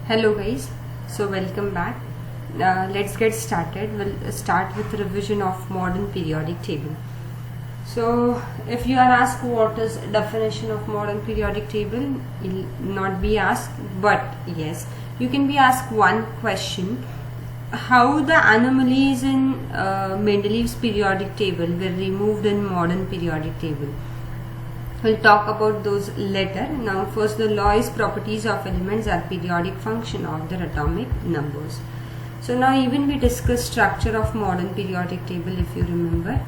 Hello guys, so welcome back. Let's get started. We'll start with revision of modern periodic table. So if you are asked what is definition of modern periodic table, you'll not be asked, but yes, you can be asked one question: how the anomalies in Mendeleev's periodic table were removed in modern periodic table. We'll talk about those later. Now first, the Lois properties of elements are periodic function of their atomic numbers. So now even we discussed structure of modern periodic table, if you remember.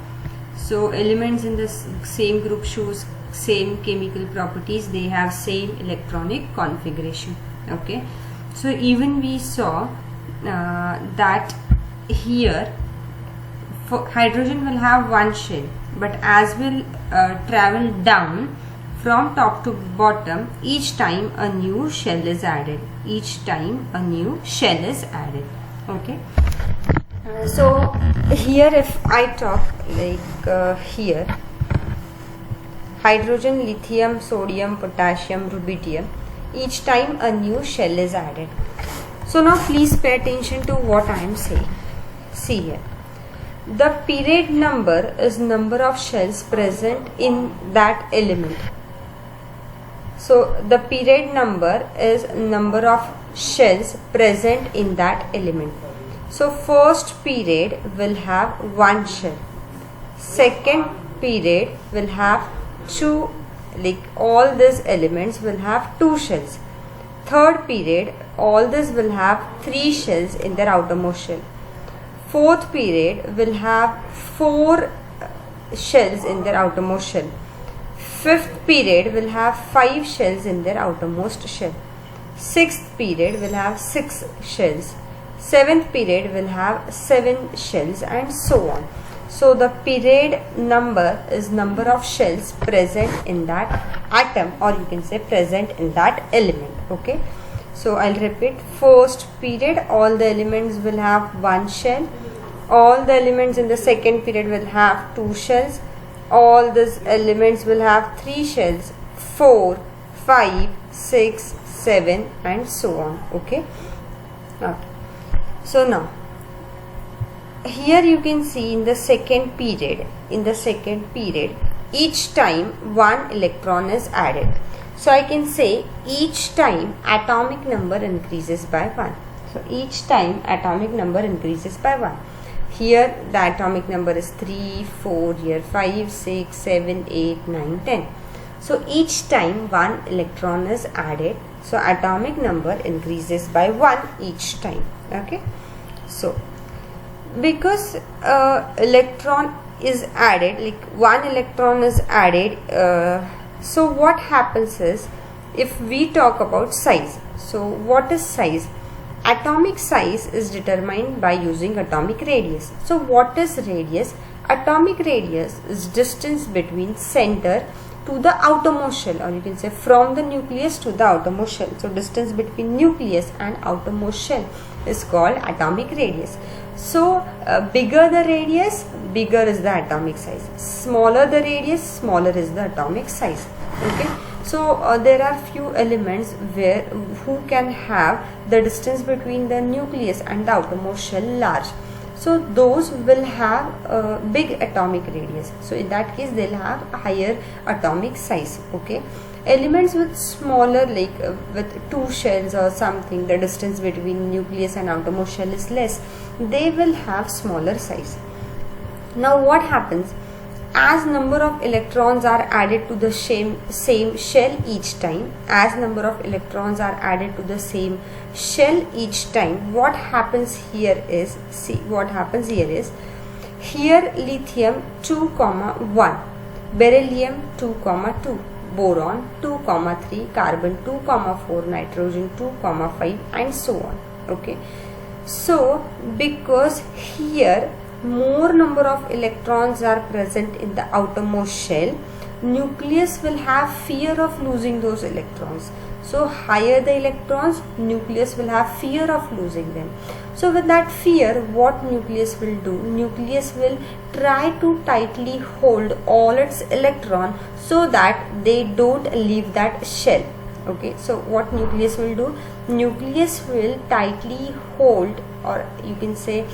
So elements in the same group shows same chemical properties, they have same electronic configuration. Okay, so even we saw that here hydrogen will have one shell, but as will travel down from top to bottom, each time a new shell is added. Okay, so here if I talk like here, hydrogen, lithium, sodium, potassium, rubidium, each time a new shell is added. So now please pay attention to what I am saying. See here, the period number is number of shells present in that element. So the period number is number of shells present in that element. So first period will have one shell, second period will have two, like all these elements will have two shells, third period all this will have three shells in their outermost shell, fourth period will have four shells in their outermost shell, fifth period will have five shells in their outermost shell, sixth period will have six shells, seventh period will have seven shells, and so on. So the period number is number of shells present in that atom, or you can say present in that element. Okay, so I'll repeat. First period all the elements will have one shell, all the elements in the second period will have two shells, all these elements will have three shells, 4, 5, 6, 7, and so on. Okay, so now here you can see in the second period, each time one electron is added. So I can say each time atomic number increases by 1. So each time atomic number increases by 1. Here the atomic number is 3, 4, here 5, 6, 7, 8, 9, 10. So each time one electron is added, so atomic number increases by 1 each time. Okay, so because electron is added, like one electron is added, so what happens is, if we talk about size, so what is size? Atomic size is determined by using atomic radius. So what is radius? Atomic radius is distance between center to the outermost shell, or you can say from the nucleus to the outermost shell. So distance between nucleus and outermost shell is called atomic radius. So bigger the radius, bigger is the atomic size. Smaller the radius, smaller is the atomic size. Okay, so there are few elements who can have the distance between the nucleus and the outermost shell large. So those will have big atomic radius. So in that case they'll have a higher atomic size. Okay, elements with smaller, like with two shells or something, the distance between nucleus and outermost shell is less, they will have smaller size. Now what happens? As number of electrons are added to the same shell each time, what happens here is, here lithium 2, 1, beryllium 2, 2, boron 2, 3, carbon 2, 4, nitrogen 2, 5, and so on. Okay, so because here more number of electrons are present in the outermost shell, nucleus will have fear of losing those electrons. So higher the electrons, nucleus will have fear of losing them. So with that fear, what nucleus will do? Nucleus will try to tightly hold all its electron so that they don't leave that shell. Okay, so what nucleus will do? nucleus will tightly hold, or you can say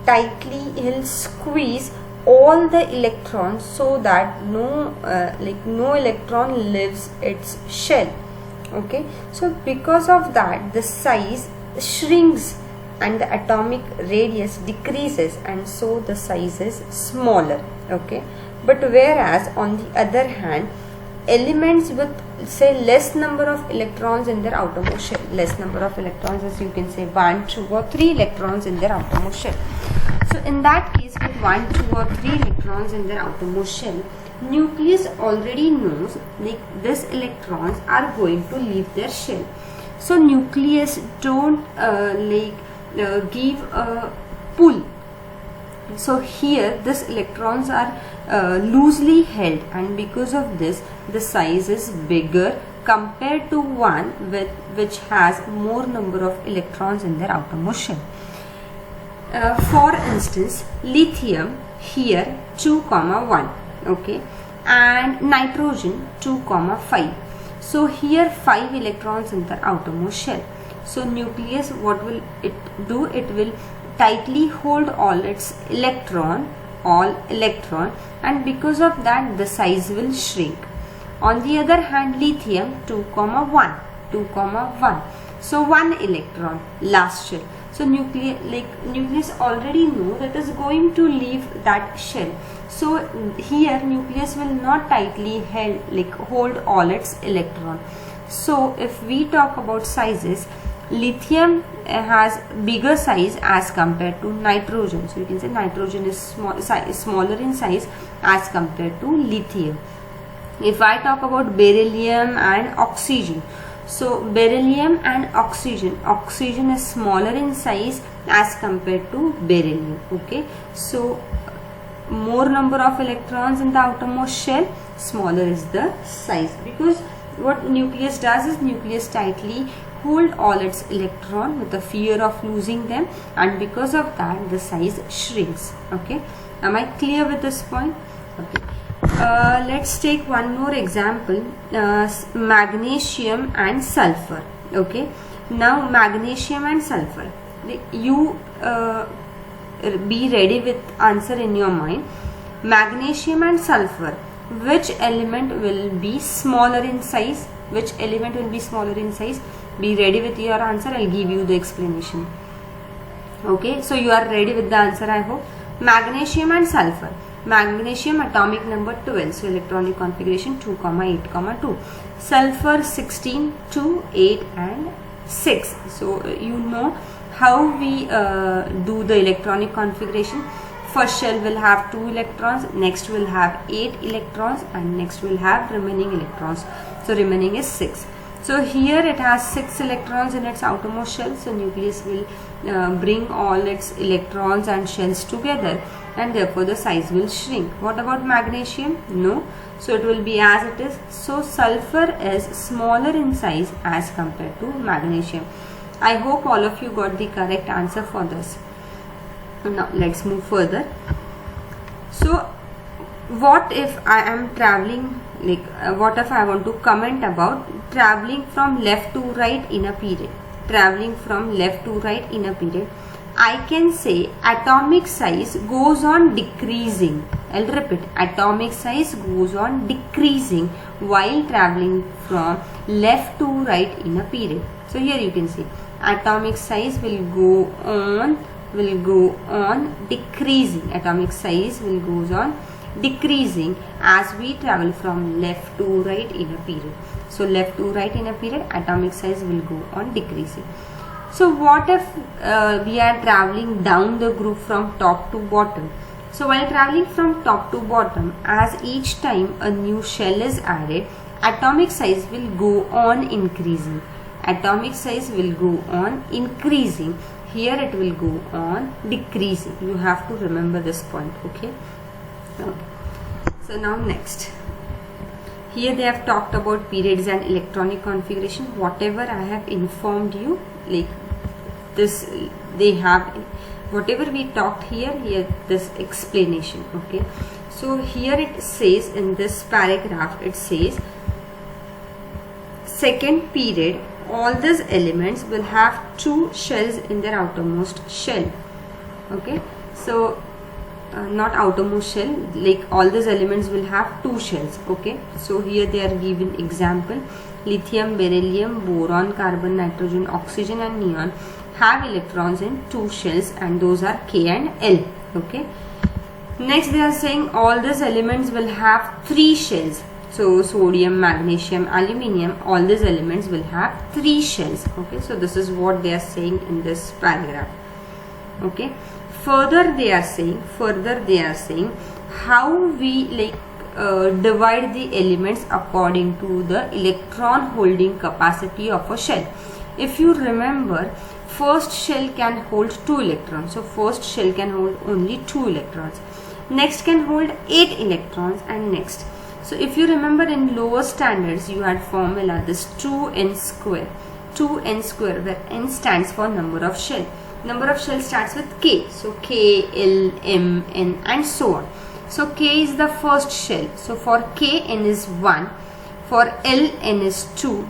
tightly he'll squeeze all the electrons so that no electron leaves its shell. Okay, so because of that the size shrinks and the atomic radius decreases, and so the size is smaller. Okay, but whereas on the other hand, elements with say less number of electrons in their outermost shell, less number of electrons, as you can say 1, 2 or 3 electrons in their outermost shell. So in that case, with 1, 2 or 3 electrons in their outermost shell, nucleus already knows like these electrons are going to leave their shell. So nucleus don't give a pull. So here these electrons are loosely held, and because of this the size is bigger compared to one which has more number of electrons in their outermost shell. For instance, lithium here 2, 1, okay, and nitrogen 2, 5. So here 5 electrons in the outermost shell. So nucleus, what will it do? It will tightly hold all electron, and because of that the size will shrink. On the other hand, lithium 2, 1. So 1 electron last shell. So nucleus already know that is going to leave that shell. So here nucleus will not tightly hold all its electron. So if we talk about sizes, lithium has bigger size as compared to nitrogen. So you can say nitrogen is smaller in size as compared to lithium. If I talk about beryllium and oxygen, so beryllium and oxygen is smaller in size as compared to beryllium. Okay, so more number of electrons in the outermost shell, smaller is the size, because what nucleus does is nucleus tightly hold all its electron with the fear of losing them, and because of that the size shrinks. Okay, am I clear with this point? Okay. Let's take one more example, magnesium and sulfur. Okay, now magnesium and sulfur, you be ready with answer in your mind. Magnesium and sulfur, which element will be smaller in size? Which element will be smaller in size? Be ready with your answer. I'll give you the explanation. Okay, so you are ready with the answer, I hope. Magnesium and sulfur. Magnesium atomic number 12, so electronic configuration 2, 8, 2. Sulfur 16, 2, 8 and 6. So you know how we do the electronic configuration. First shell will have 2 electrons, next will have 8 electrons, and next will have remaining electrons. So remaining is 6. So here it has 6 electrons in its outermost shell. So nucleus will bring all its electrons and shells together, and therefore the size will shrink. What about magnesium? No. So it will be as it is. So sulfur is smaller in size as compared to magnesium. I hope all of you got the correct answer for this. Now let's move further. So what if I am traveling, what if I want to comment about traveling from left to right in a period? Traveling from left to right in a period, I can say atomic size goes on decreasing. I'll repeat, atomic size goes on decreasing while traveling from left to right in a period. So here you can see atomic size will go on decreasing. Atomic size will goes on decreasing as we travel from left to right in a period. So left to right in a period, atomic size will go on decreasing. So what if we are traveling down the group from top to bottom? So while traveling from top to bottom, as each time a new shell is added, atomic size will go on increasing. Atomic size will go on increasing. Here it will go on decreasing. You have to remember this point. Okay. So now next. Here they have talked about periods and electronic configuration. Whatever I have informed you, this they have, whatever we talked here this explanation. Okay, so here it says in this paragraph, it says second period all these elements will have 2 shells in their outermost shell. Okay, so not outermost shell, like all these elements will have 2 shells. Okay, so here they are given example: lithium, beryllium, boron, carbon, nitrogen, oxygen and neon have electrons in 2 shells, and those are K and L. Okay, next they are saying all these elements will have 3 shells. So sodium, magnesium, aluminium, all these elements will have 3 shells. Okay, so this is what they are saying in this paragraph. Okay, further they are saying how we divide the elements according to the electron holding capacity of a shell. If you remember, first shell can hold 2 electrons, so first shell can hold only 2 electrons. Next can hold 8 electrons, and next. So if you remember in lower standards, you had formula this 2n square, where n stands for number of shell. Number of shell starts with K, so K, L, M, N and so on. So K is the first shell, so for K n is 1, for L n is 2,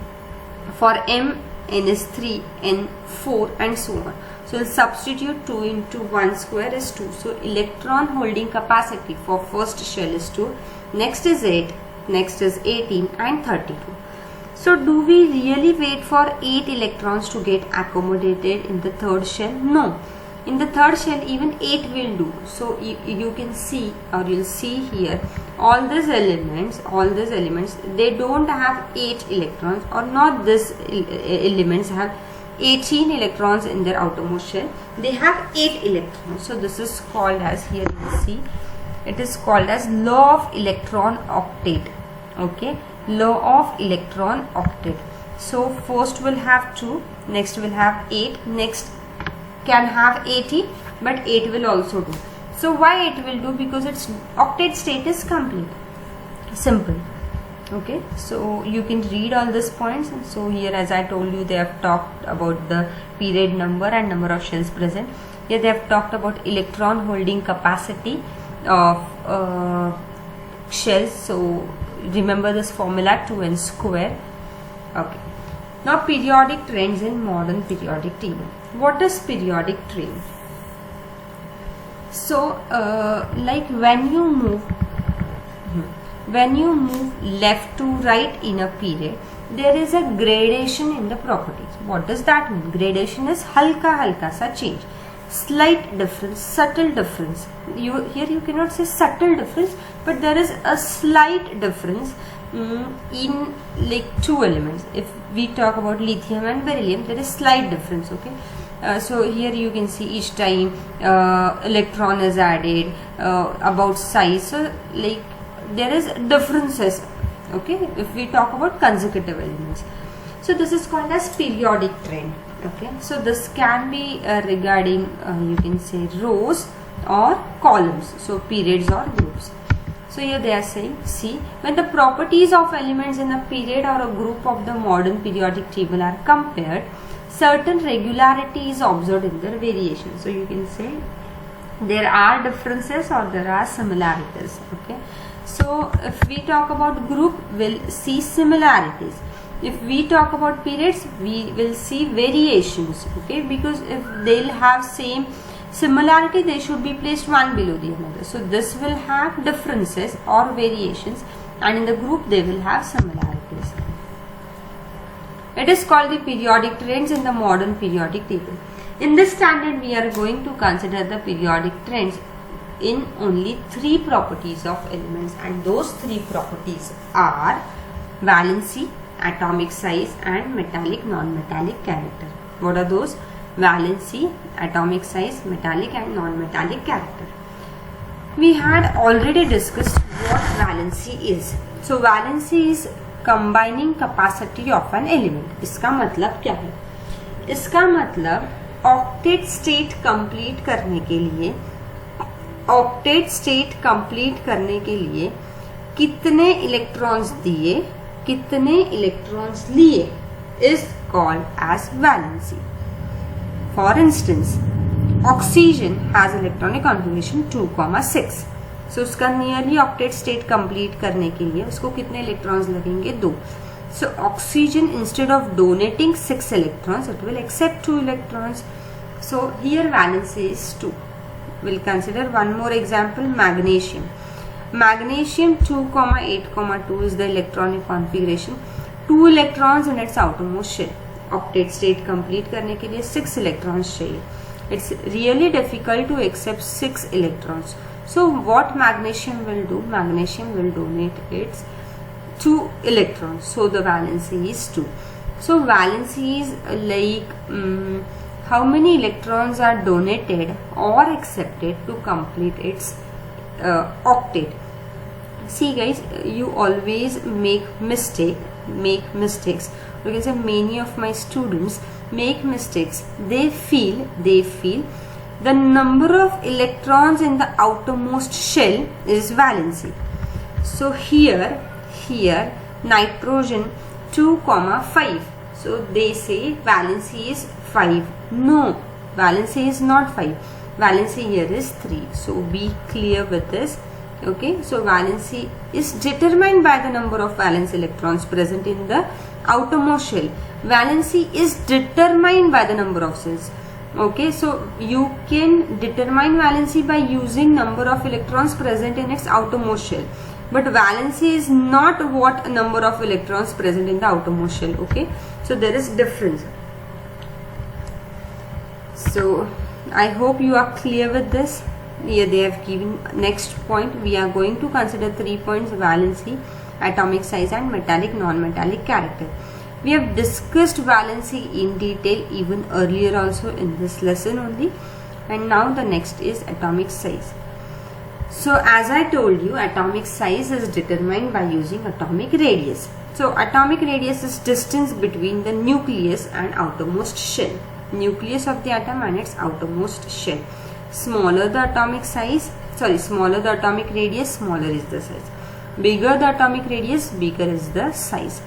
for M n is 3, n 4 and so on. So we'll substitute 2 into 1 square is 2. So electron holding capacity for first shell is 2, next is 8, next is 18 and 32. So do we really wait for 8 electrons to get accommodated in the third shell? No. In the third shell even 8 will do. So you can see, or you'll see here, all these elements, they don't have 8 electrons, or not this elements have 18 electrons in their outermost shell. They have 8 electrons. So this is called as, here you will see, it is called as law of electron octet. Okay, law of electron octet. So first will have 2, next will have 8, next can have 18, but 8 will also do. So why 8 will do? Because its octet state is complete. Simple. Okay, so you can read all these points. So here, as I told you, they have talked about the period number and number of shells present. Here they have talked about electron holding capacity of shells. So remember this formula, 2n square. Okay, now periodic trends in modern periodic table. What is periodic trend? So like when you move left to right in a period, there is a gradation in the properties. What does that mean? Gradation is halka sa change, slight difference, subtle difference. Here you cannot say subtle difference, but there is a slight difference in like 2 elements. If we talk about lithium and beryllium, there is slight difference. Okay, so here you can see each time electron is added, about size. So like there is differences. Okay, if we talk about consecutive elements, so this is called as periodic trend. Okay, so this can be regarding you can say rows or columns, so periods or groups. So here they are saying, see, when the properties of elements in a period or a group of the modern periodic table are compared, certain regularity is observed in their variation. So you can say there are differences or there are similarities. Okay, so if we talk about group, we'll see similarities. If we talk about periods, we will see variations. Okay, because if they'll have same similarity, they should be placed one below the another. So this will have differences or variations, and in the group they will have similarities. It is called the periodic trends in the modern periodic table. In this standard, we are going to consider the periodic trends in only 3 properties of elements, and those 3 properties are valency, atomic size and metallic non-metallic character. What are those? Valency, atomic size, metallic and non-metallic character. We had already discussed what valency is. So valency is combining capacity of an element. इसका मतलब क्या है? इसका मतलब octet state complete करने के लिए कितने इलेक्ट्रॉन्स दिए, कितने इलेक्ट्रॉन्स लिए is called as valency. For instance, oxygen has electronic configuration 2,6. So उसका nearly octet state complete करने के लिए उसको कितने इलेक्ट्रॉन्स लगेंगे? 2. So oxygen, instead of donating 6 electrons, it will accept 2 electrons. So here valency is 2. We'll consider one more example, magnesium. Magnesium 2,8,2 is the electronic configuration. 2 electrons in its outermost shell. Octet state complete करने के लिए 6 electrons चाहिए. It's really difficult to accept 6 electrons. So what magnesium will do? Magnesium will donate its 2 electrons. So the valency is 2. So valency is like how many electrons are donated or accepted to complete its octet. See guys, you always make mistakes. You can say many of my students make mistakes. They feel the number of electrons in the outermost shell is valency. So here nitrogen 2,5. So they say valency is 5. No, valency is not 5. Valency here is 3. So be clear with this. Okay, so valency is determined by the number of valence electrons present in the outermost shell. Valency is determined by the number of cells. Okay, so you can determine valency by using number of electrons present in its outermost shell. But valency is not what number of electrons present in the outermost shell. Okay, so there is difference. So I hope you are clear with this. Here they have given next point. We are going to consider 3 points: valency, atomic size, and metallic non-metallic character. We have discussed valency in detail even earlier also in this lesson only, and now the next is atomic size. So as I told you, atomic size is determined by using atomic radius. So atomic radius is distance between the nucleus and outermost shell. Nucleus of the atom and its outermost shell. Smaller the atomic radius, smaller is the size. Bigger the atomic radius, bigger is the size.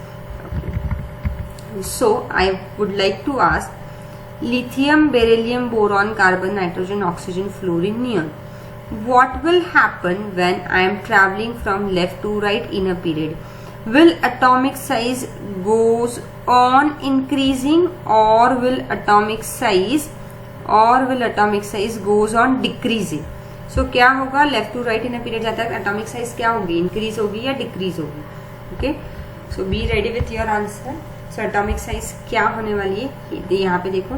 Okay. So I would like to ask, lithium, beryllium, boron, carbon, nitrogen, oxygen, fluorine, neon. What will happen when I am traveling from left to right in a period? Will atomic size goes on increasing, or will atomic size goes on decreasing? So क्या होगा? Left to right in a period जाता है, atomic size क्या होगी? Increase होगी या decrease होगी? Okay, so be ready with your answer. So atomic size क्या होने वाली है? यहाँ पे देखो,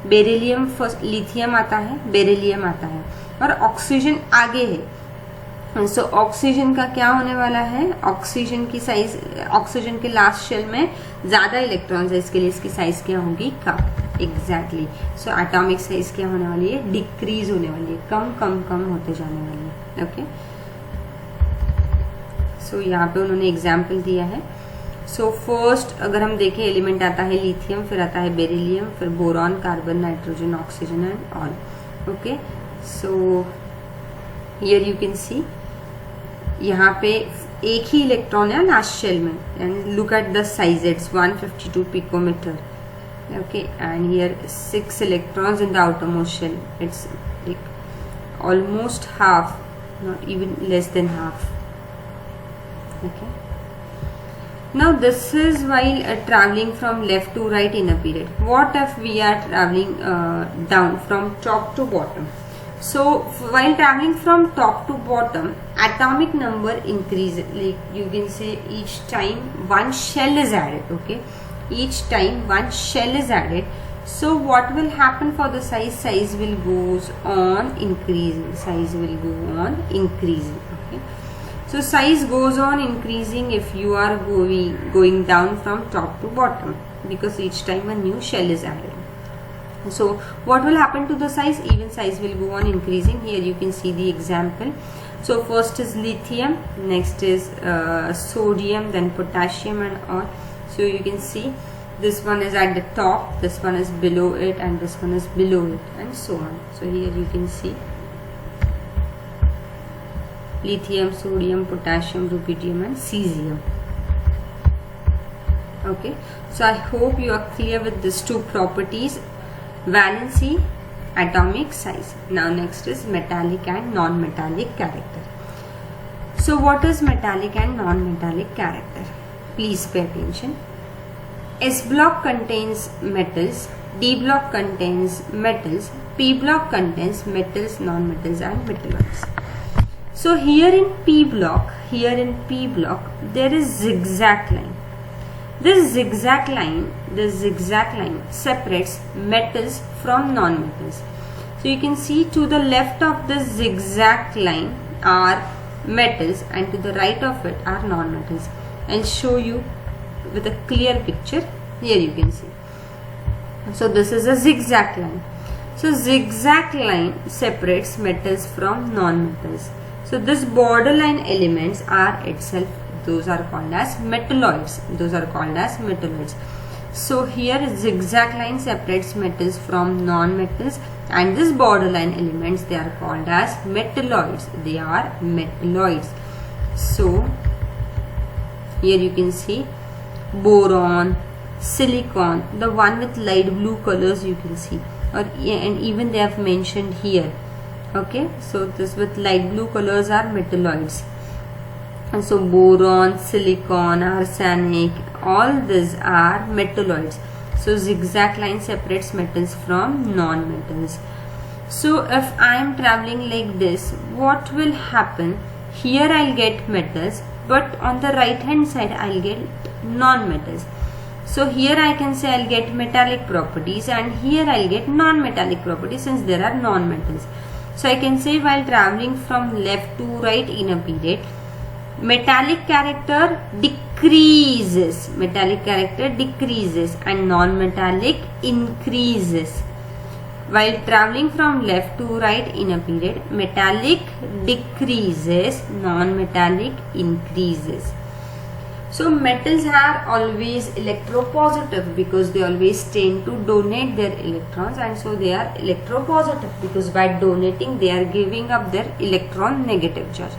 बेरिलियम फर्स्ट, लिथियम आता है, बेरिलियम आता है, और ऑक्सीजन आगे है. सो ऑक्सीजन का क्या होने वाला है? ऑक्सीजन की साइज, ऑक्सीजन के लास्ट शेल में ज्यादा इलेक्ट्रॉन्स है, इसके लिए इसकी साइज क्या होगी? कम. एग्जैक्टली. सो एटॉमिक साइज क्या होने वाली है? डिक्रीज होने वाली है, कम होते जाने वाली है. ओके, सो यहाँ पे उन्होंने एग्जाम्पल दिया है. सो फर्स्ट अगर हम देखें, एलिमेंट आता है लिथियम, फिर आता है बेरिलियम, फिर boron, carbon, nitrogen, oxygen and all. Okay, so here you can see, यहाँ पे एक ही इलेक्ट्रॉन है लास्ट शेल में, and look at the size, it's 152 picometer. Okay, and here 6 electrons in the outermost shell. It's like almost half, not even less than half. Okay, now this is while traveling from left to right in a period. What if we are traveling down from top to bottom? So while traveling from top to bottom, atomic number increases, like you can say each time one shell is added. Okay, each time one shell is added. So what will happen for the size? Size will goes on increasing. Size will go on increasing. Okay, so size goes on increasing if you are going down from top to bottom, because each time a new shell is added. So what will happen to the size? Even size will go on increasing. Here you can see the example. So first is lithium, next is sodium, then potassium and all. So you can see this one is at the top, this one is below it, and this one is below it, and so on. So here you can see lithium, sodium, potassium, rubidium and cesium. Okay, so I hope you are clear with these two properties, valency, atomic size. Now next is metallic and non-metallic character. So what is metallic and non-metallic character? Please pay attention. S block contains metals, D block contains metals, P block contains metals, non-metals and metalloids. So here in P block, there is zigzag line. This zigzag line separates metals from non-metals. So you can see to the left of the zigzag line are metals and to the right of it are non-metals. I'll show you with a clear picture. Here you can see. So this is a zigzag line. So zigzag line separates metals from non-metals. So this borderline elements are itself, those are called as metalloids. So here zigzag line separates metals from non-metals, and this borderline elements, they are called as metalloids. So here you can see boron, silicon, the one with light blue colors you can see, and even they have mentioned here. Okay, so this with light blue colors are metalloids. And so boron, silicon, arsenic, all these are metalloids. So zigzag line separates metals from non-metals. So if I am traveling like this, what will happen? Here I'll get metals, but on the right hand side I'll get non-metals. So here I can say I'll get metallic properties, and here I'll get non-metallic properties since there are non-metals. So I can say while traveling from left to right in a period, metallic character decreases and non-metallic increases. While traveling from left to right in a period, metallic decreases, non-metallic increases. So metals are always electropositive because they always tend to donate their electrons, and so they are electropositive because by donating they are giving up their electron negative charge.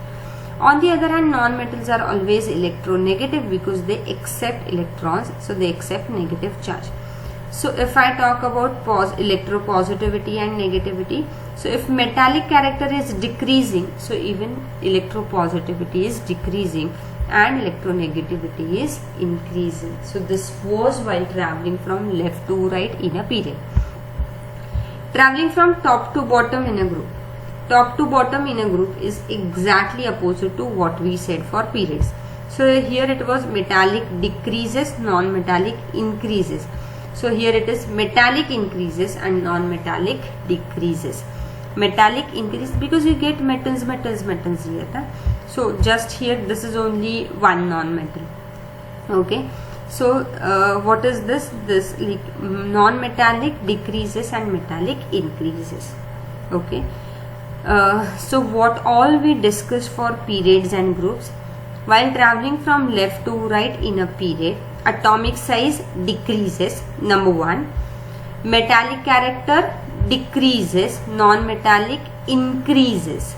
On the other hand, non-metals are always electronegative because they accept electrons, so they accept negative charge. So if I talk about electropositivity and negativity, so if metallic character is decreasing, so even electropositivity is decreasing and electronegativity is increasing. So this was while traveling from left to right in a period. Traveling from top to bottom in a group. Top to bottom in a group is exactly opposite to what we said for periods. So here it was metallic decreases, non-metallic increases. So here it is metallic increases and non-metallic decreases. Metallic increase because you get metals here. So just here this is only one non-metal. Okay. So what is this? This like non-metallic decreases and metallic increases. Okay. So what all we discussed for periods and groups. While traveling from left to right in a period, atomic size decreases, number one. Metallic character decreases, non-metallic increases.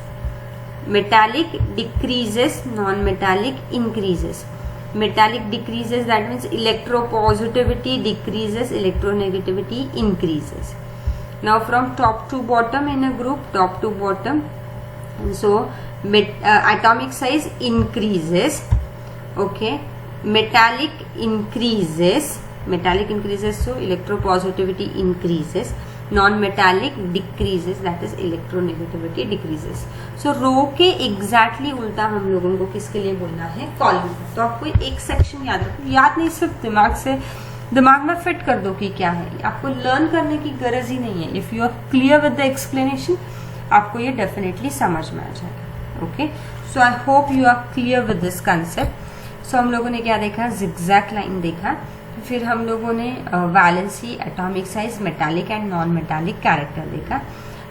Metallic decreases, non-metallic increases. Metallic decreases, that means electropositivity decreases, electronegativity increases. Now from top to bottom in a group, top to bottom, so atomic size increases. Okay, metallic increases, so electropositivity increases. Non-metallic decreases, that is electronegativity decreases. So रो के exactly उल्टा हम लोगों को किसके लिए बोलना है? Column. तो आपको एक सेक्शन याद रखो, याद नहीं, सिर्फ दिमाग में फिट कर दो कि क्या है, आपको लर्न करने की गरज ही नहीं है। If you are clear with the explanation, आपको ये डेफिनेटली समझ में आ जाएगा। Okay, so I hope you are clear with this concept. So हम लोगों ने क्या देखा? जिगजैग लाइन देखा, फिर हम लोगों ने valency, atomic size, metallic and non metallic character देखा।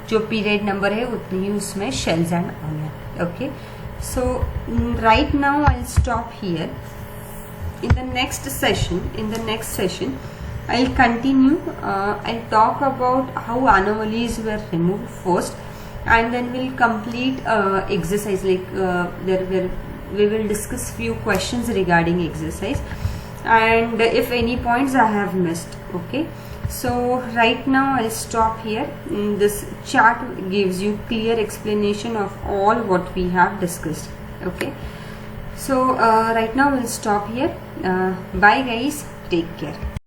जो पीरियड नंबर है उतनी ही उसमें शेल्स एंड ऑन है। Okay, so right now I will stop here. In the next session, I'll continue. I'll talk about how anomalies were removed first, and then we'll complete exercise. We will discuss few questions regarding exercise, and if any points I have missed. Okay, so right now I'll stop here. This chart gives you clear explanation of all what we have discussed. Okay. So right now we'll stop here. Bye guys, take care.